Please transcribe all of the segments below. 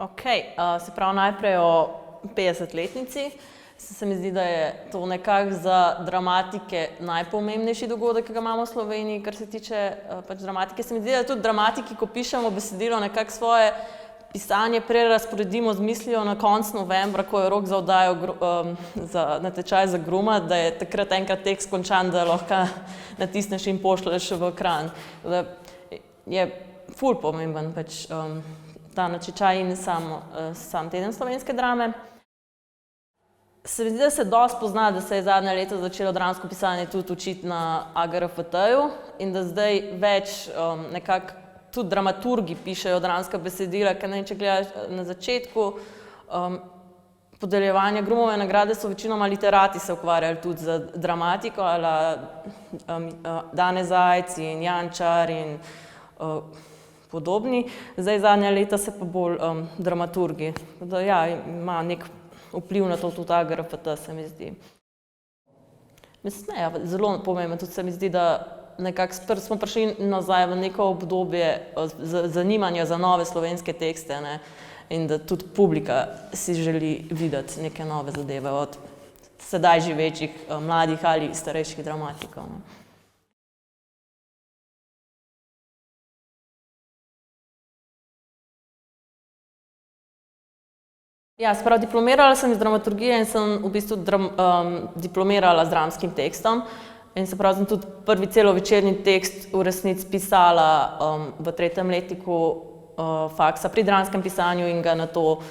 Ok, se pravi najprej o 50-letnici. Se mi zdi, da je to nekako za dramatike najpomembnejši dogodek, ki ga imamo v Sloveniji, kar se tiče pač dramatike. Se mi zdi, da tudi dramatiki, ko pišemo besedilo, nekako svoje pisanje prerazporedimo z mislijo na konec novembra, ko je rok za oddajo za natečaj za Gruma, da je takrat enkrat tekst končan, da lahko natisneš in pošlješ v ekran. Je ful pomemben pač ta natečaj in sam teden slovenske drame. Se mi zdi, da se dosti pozna, da se je zadnje leto začelo dramsko pisanje tudi učiti na AGRFT-ju in da zdaj več nekako tudi dramaturgi pišejo dramska besedila, ker ne vem, če gledaš na začetku podeljevanja Grumove nagrade so večinoma literati se ukvarjali tudi z dramatiko, Dane Zajc in Jančar in podobni. Zdaj zadnja leta se pa bolj dramaturgi. Da ja, ima nek vpliv na to tudi AGRFT, se mi zdi. Mislim, ne, zelo pomembno, tudi se mi zdi, da nekako smo prišli nazaj v neko obdobje zanimanja za nove slovenske tekste, ne, in da tudi publika si želi videti neke nove zadeve od sedaj živečih mladih ali starejših dramatikov. Ja, se pravi, diplomirala sem iz dramaturgije in sem v bistvu diplomirala z dramskim tekstom. In se pravi, sem tudi prvi celovečerni tekst v resnici pisala v 3. letniku faksa pri dramskem pisanju in ga nato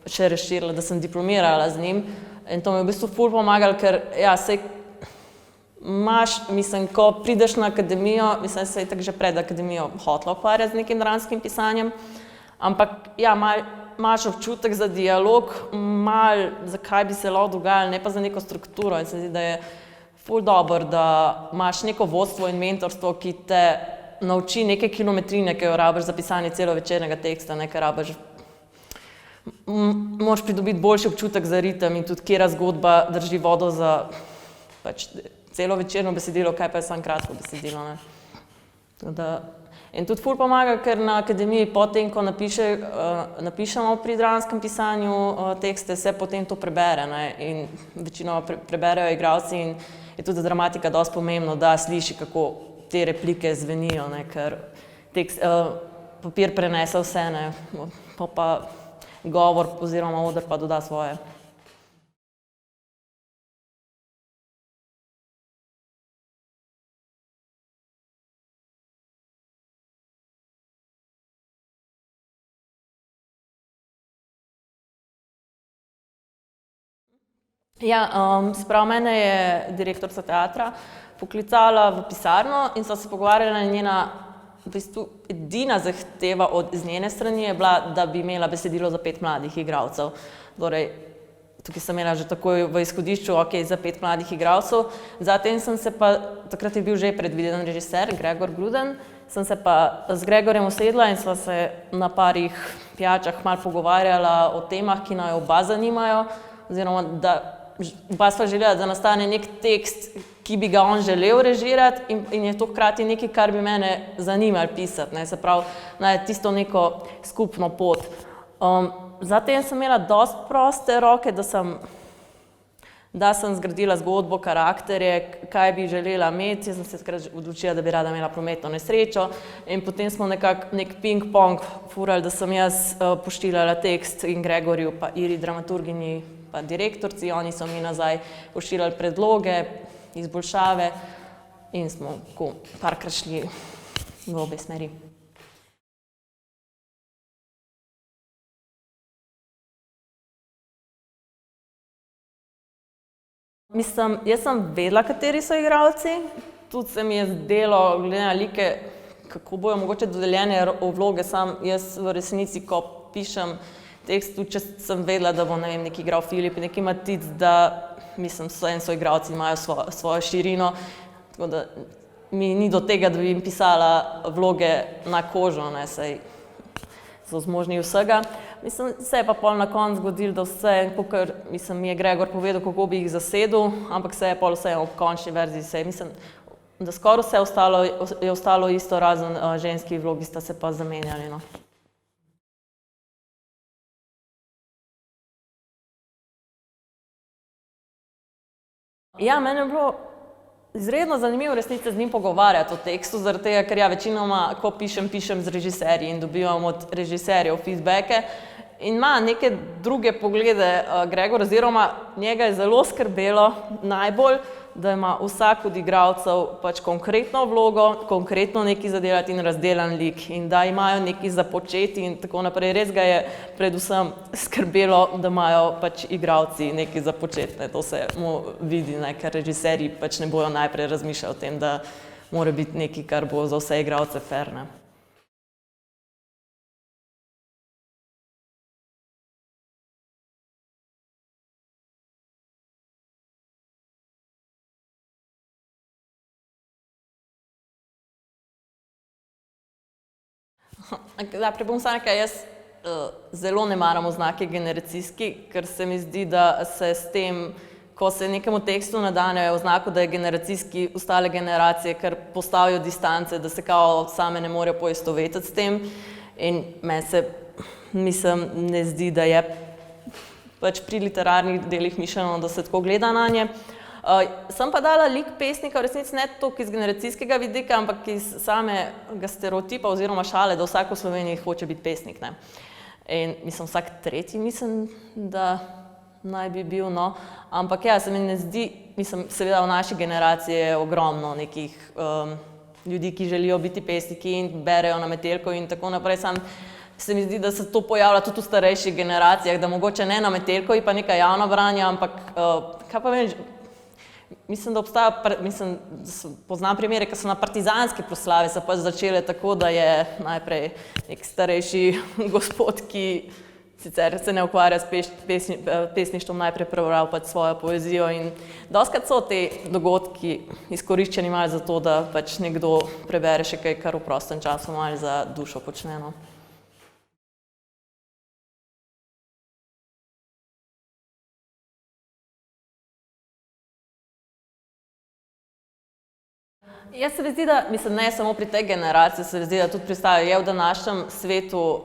še razširila, da sem diplomirala z njim. In to mi je v bistvu ful pomagalo, ker ja, saj imaš, mislim, ko prideš na akademijo, mislim, se je tako že pred akademijo hotela ukvarjati z nekim dramskim pisanjem, ampak ja, imaš občutek za dialog, malo zakaj bi se lahko dogajalo, ne pa za neko strukturo. In se zdi, da je ful dobro, da imaš neko vodstvo in mentorstvo, ki te nauči neke kilometrine, ki jo rabiš za pisanje celovečernega teksta, ne, ker rabiš, moraš pridobiti boljši občutek za ritem in tudi katera zgodba drži vodo za pač celovečerno besedilo, kaj pa je samo kratko besedilo, ne. In tudi ful pomaga, ker na akademiji potem, ko napišemo pri dramskem pisanju tekste, se potem to prebere, ne, in večinoma preberejo igralci in je tudi za dramatika dosti pomembno, da sliši, kako te replike zvenijo, ne, ker papir prenese vse, ne, pa govor oziroma oder pa doda svoje. Ja, se pravi, mene je direktorica teatra poklicala v pisarno in sva se pogovarjala in njena v bistvu edina zahteva z njene strani je bila, da bi imela besedilo za 5 mladih igralcev. Torej, tukaj sem imela že takoj v izhodišču, ok, za 5 mladih igralcev. Zatem sem se pa, takrat je bil že predviden režiser, Gregor Gruden, sem se pa z Gregorjem usedla in sva se na parih pijačah malo pogovarjala o temah, ki naju oba zanimajo, oziroma da oba sva želela, da nastane nek tekst, ki bi ga on želel režirati in je to hkrati nekaj, kar bi mene zanimalo pisati, ne, se pravi, najti tisto neko skupno pot. Zatem sem imela dosti proste roke, da sem zgradila zgodbo, karakterje, kaj bi želela imeti. Jaz sem se takrat odločila, da bi rada imela prometno nesrečo in potem smo nekako nek ping-pong furali, da sem jaz pošiljala tekst in Gregorju pa Iri, dramaturginji pa direktorici, oni so mi nazaj pošiljali predloge, izboljšave in smo parkrat šli v obe smeri. Mislim, jaz sem vedela, kateri so igralci, tudi se mi je zdelo, glede na like, kako bojo mogoče dodeljene vloge, samo jaz v resnici, ko pišem tekst, tudi če sem vedela, da bo, ne vem, neki igral Filip, neki Matic, da, mislim, so igralci, imajo svojo širino, tako da mi ni do tega, da bi jim pisala vloge na kožo, ne, saj so zmožni vsega. Mislim, se je pa pol na koncu zgodilo, da vse, kakor, mislim, mi je Gregor povedal, kako bi jih zasedel, ampak se je pol vse v končni verziji, se je, mislim, da skoraj vse je ostalo isto, razen ženski vlogi sta se pa zamenjali, no. Ja, meni je bilo izredno zanimivo v resnici z njim pogovarjati o tekstu, zaradi tega, ker ja večinoma, ko pišem z režiserji in dobivam od režiserjev feedbacke in ima neke druge poglede Gregor, oziroma njega je zelo skrbelo najbolj, da ima vsak od igralcev pač konkretno vlogo, konkretno nekaj za delati in razdelan lik in da imajo nekaj za početi in tako naprej. Res ga je predvsem skrbelo, da imajo pač igralci nekaj za početi, ne. To se mu vidi, ne, ker režiserji pač ne bojo najprej razmišljali o tem, da mora biti nekaj, kar bo za vse igralce fair, ne. Najprej bom sama rekla, jaz zelo ne maram oznake generacijski, ker se mi zdi, da se s tem, ko se nekemu tekstu nadane oznako, da je generacijski, ostale generacije kar postavijo distance, da se kao same ne morejo poistovetiti s tem in meni se, mislim, ne zdi, da je pač pri literarnih delih mišljeno, da se tako gleda nanje. Sem pa dala lik pesnika v resnici ne toliko iz generacijskega vidika, ampak iz samega stereotipa oziroma šale, da vsak v Sloveniji hoče biti pesnik, ne. In mislim, vsak tretji mislim, da naj bi bil, no. Ampak ja, se mi ne zdi, mislim, seveda v naši generaciji je ogromno nekih ljudi, ki želijo biti pesniki in berejo na Metelko in tako naprej, samo se mi zdi, da se to pojavlja tudi v starejših generacijah, da mogoče ne na Metelkovi pa neka javna branja, ampak kaj pa vem, mislim, da obstaja, mislim, poznam primere, ki so na partizanski proslavi se pač začele tako, da je najprej nek starejši gospod, ki sicer se ne ukvarja s pesništvom, najprej prebral pač svojo poezijo in dostikrat so te dogodki izkoriščeni malo za to, da pač nekdo prebere še kaj, kar v prostem času malo za dušo počne, no. Jaz se mi zdi, da, mislim, ne samo pri tej generaciji, se mi zdi, da tudi je v današnjem svetu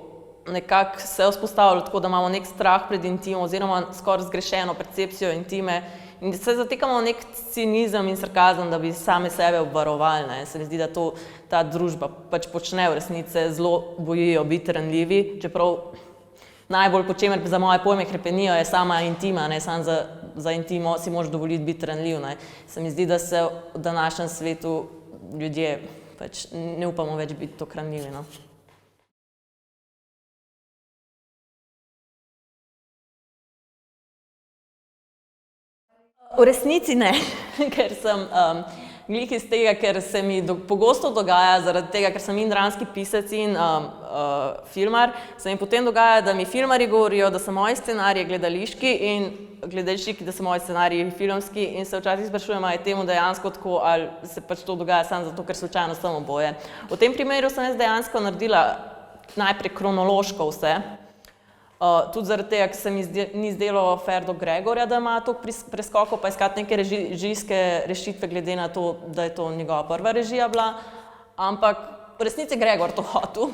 nekako se vzpostavilo tako, da imamo nek strah pred intimo oziroma skoraj zgrešeno percepcijo intime in se zatekamo v nek cinizem in sarkazem, da bi same sebe obvarovali, ne. Se mi zdi, da to ta družba pač počne v resnici, se zelo bojijo biti ranljivi, čeprav najbolj, po čemer za moje pojme hrepenijo, je sama intima, ne, samo za intimo si moraš dovoliti biti ranljiv, ne. Se mi zdi, da se v današnjem svetu ljudje pač ne upamo več biti toliko ranljivi, no. V resnici ne, ker sem glih iz tega, ker se mi pogosto dogaja, zaradi tega, ker sem in dramski pisec in filmar, se mi potem dogaja, da mi filmarji govorijo, da so moji scenariji gledališki in gledališki, da so moji scenariji filmski in se včasih sprašujem, a je temu dejansko tako ali se pač to dogaja samo zato, ker slučajno sem oboje. V tem primeru sem jaz dejansko naredila najprej kronološko vse, tudi zaradi tega, ker se mi ni zdelo fair do Gregorja, da ima toliko preskokov, pa iskati neke režijske rešitve glede na to, da je to njegova prva režija bila, ampak v resnici je Gregor to hotel.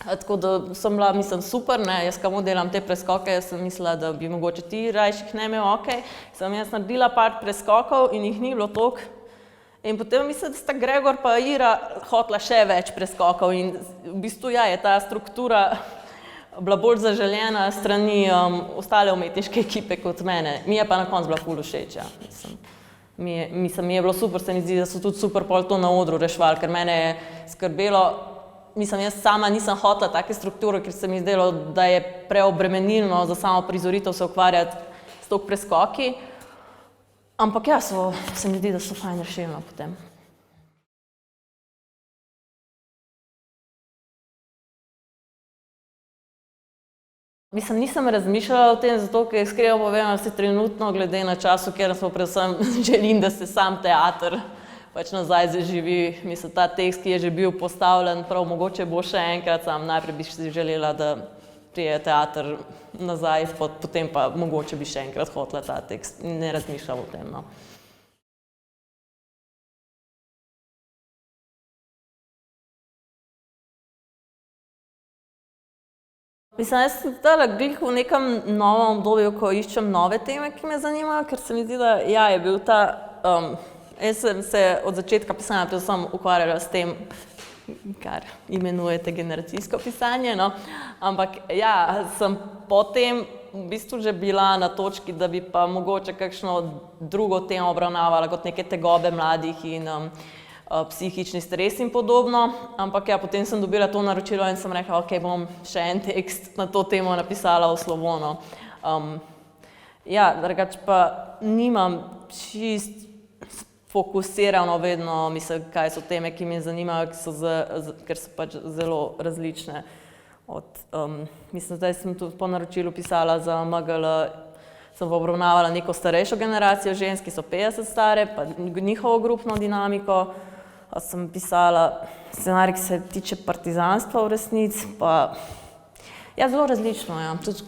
Tako da sem bila, mislim, super, ne, jaz kamo delam te preskoke, jaz sem mislila, da bi mogoče ti rajši jih ne imel, okej. Sem jaz naredila par preskokov in jih ni bilo toliko. In potem mislim, da sta Gregor pa Ira hotela še več preskokov in v bistvu ja, je ta struktura bila bolj zaželena strani ostale umetniške ekipe kot mene. Mi je pa na koncu bila ful všeč, ja. Mi je bilo super, se mi zdi, da so tudi super pol to na odru reševali, ker mene je skrbelo, mislim, jaz sama nisem hotela take strukture, ker se mi zdelo, da je preobremenilno za samo prizoritev se ukvarjati s toliko preskoki, ampak ja, se mi zdi, da so fajn rešili, no, potem. Mislim, nisem razmišljala o tem, zato ker iskreno povem, da se trenutno glede na čas, v katerem smo, predvsem želim, da se sam teater pač nazaj zaživi. Mislim, ta tekst, ki je že bil postavljen, prav mogoče bo še enkrat, samo najprej bi si želela, da pride teater nazaj, potem pa mogoče bi še enkrat hotela ta tekst. Ne razmišljam o tem, no. Mislim, jaz sem zdaj glih v nekem novem obdobju, ko iščem nove teme, ki me zanimajo, ker se mi zdi, da ja, je bil ta, jaz sem se od začetka pisanja predvsem ukvarjala s tem, kar imenujete generacijsko pisanje, no, ampak ja, sem potem v bistvu že bila na točki, da bi pa mogoče kakšno drugo temo obravnavala kot neke tegobe mladih in psihični stres in podobno, ampak ja, potem sem dobila to naročilo in sem rekla, ok, bom še en tekst na to temo napisala v slovo, no. Ja, drugače pa nimam čist fokusirano vedno, mislim, kaj so teme, ki me zanimajo, ker so pač zelo različne. Mislim, zdaj sem tudi po naročilu pisala za MGL, sem obravnavala neko starejšo generacijo žensk, ki so 50 stare, pa njihovo grupno dinamiko. Sem pisala scenarij, ki se tiče partizanstva v resnici, pa ja, zelo različno, ja, tudi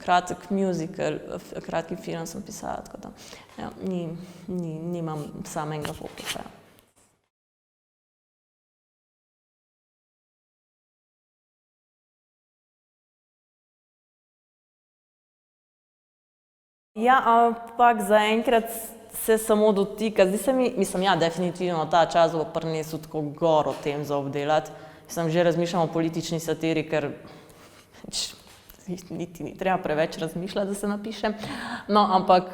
kratek musical, kratki film sem pisala, tako da ja, nimam samega fokusa. Ja, ampak zaenkrat se samo dotika, zdi se mi, mislim, ja, definitivno ta čas bo prinesel tako goro tem za obdelati. Sem že razmišljala o politični satiri, ker niti ni treba preveč razmišljati, da se napiše. No, ampak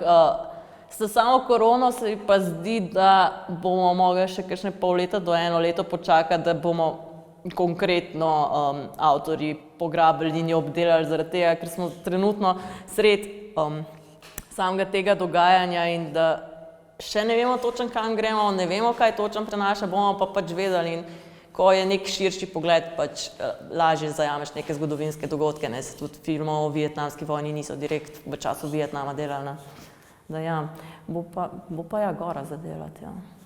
s samo korono se mi pa zdi, da bomo mogli še kakšne pol leta do eno leto počakati, da bomo konkretno avtorji pograbili in jo obdelali zaradi tega, ker smo trenutno sredi samega tega dogajanja in da še ne vemo točno, kam gremo, ne vemo, kaj točno prenaša, bomo pa pač vedeli in ko je nek širši pogled, pač lažje zajameš neke zgodovinske dogodke, ne, se tudi filmov o vietnamski vojni niso direkt v času Vietnama delali, da ja, bo pa ja gora za delati, ja.